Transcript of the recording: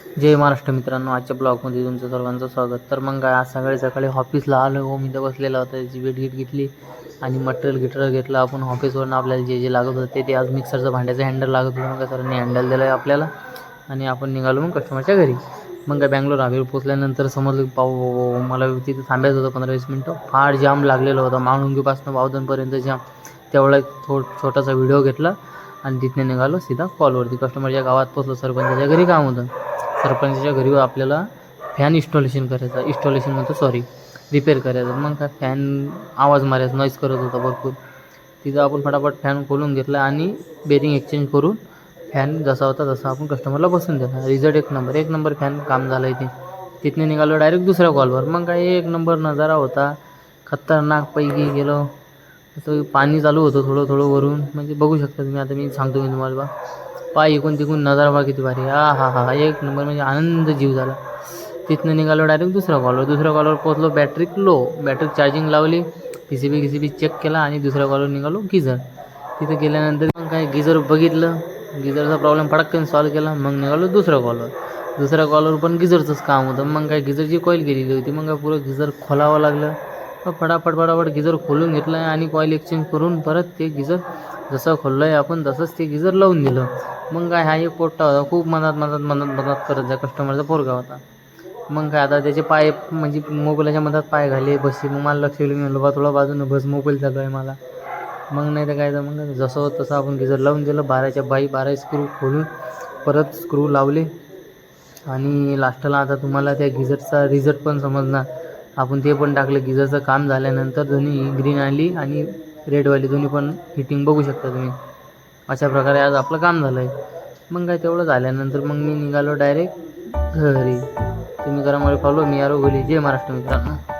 जय महाराष्ट्र मित्रांनो, आजच्या ब्लॉगमध्ये तुमचं सर्वांचं स्वागत. तर मग काय, आज सकाळी ऑफिसला आलो हो. मी तर बसलेला होता, त्याची भेट घेतली आणि मटेरियल घेतलं आपण ऑफिसवरून. आपल्याला जे लागत होतं ते आज मिक्सरचं भांड्याचं हँडल लागत होतं. मग सरांनी हँडल दिलं आहे आपल्याला आणि आपण निघालो मग कस्टमरच्या घरी. मग काय, बँगलोर हवेवर पोचल्यानंतर समजलं पाहू मला तिथं थांबायचं होतं 15-20 मिनटं. फार जाम लागलेलं होतं, माणुंगीपासून बावधनपर्यंत जाम. तेवढा छोटासा व्हिडिओ घेतला आणि तिथनं निघालो सीधा कॉलवरती. कस्टमरच्या गावात पोचलो. सरपंचाच्या घरी काम होतं. सरपंचाच्या घरी आपल्याला फॅन इन्स्टॉलेशन करायचं, रिपेअर करायचं. मग काय, फॅन आवाज मारायचा, नॉईज करत होता भरपूर. तिथं आपण फटाफट फॅन खोलून घेतला आणि बेरिंग एक्सचेंज करून फॅन जसा होता तसा आपण कस्टमरला बसून दिला. रिझल्ट एक नंबर फॅन काम झालं आहे. तिथनं निघालो डायरेक्ट दुसऱ्या कॉलवर. मग काय, एक नंबर नजारा होता, खतरनाक पैकी गेलो. असं पाणी चालू होतं थोडं वरून, म्हणजे बघू शकता तुम्ही. आता मी सांगतो तुम्हाला बा, पाय इकून तिकून नजारा बा किती भारी. हा एक नंबर, म्हणजे आनंद जीव झाला. तिथनं निघालो डायरेक्ट दुसऱ्या कॉलवर पोचलो. बॅटरी चार्जिंग लावली, पीसीबी चेक केला आणि दुसऱ्या कॉलवर निघालो गिझर. तिथं गेल्यानंतर मग काय, गिझर बघितलं, गिझरचा प्रॉब्लेम फटकन सॉल्व केला. मग निघालो दुसऱ्या कॉलवर पण गिझरचंच काम होतं. मग काय, गिझरची कॉईल गेलेली होती. मग काय, पुरं गिझर खोलावं लागलं. फटाफट गिझर खोलून घेतलं आणि कॉईल एक्सचेंज करून परत ते गिझर जसं खोललं आहे आपण तसंच ते गिझर लावून दिलं. मग काय, हा एक पोट्टा होता, खूप मदत करत जा. कस्टमरचा पोरगा होता. मग काय, आता त्याचे पाय म्हणजे मोबाईलच्या मधात पाय घाले बसले. मग मला लक्ष दिलं, मी म्हणलो बा थोडा बाजूनं बस, मोबाईल चालू आहे मला. मग नाही तर काय, तर मग जसं होतं तसं आपण गिझर लावून दिलं. 12 स्क्रू खोलून परत स्क्रू लावले आणि लास्टला आता तुम्हाला त्या गिझरचा रिझल्ट पण समजणार. आपण ते पण टाकलं. गिझरचं काम झाल्यानंतर दोन्ही ग्रीन आली आणि रेडवाली दोन्ही पण हिटिंग बघू शकता तुम्ही. अशा प्रकारे आज आपलं काम झालं आहे. मग काय, तेवढं झाल्यानंतर मग मी निघालो डायरेक्ट घरी. तुम्ही करा मला फॉलो, मी यारो गोली. जय महाराष्ट्र मित्रांनो.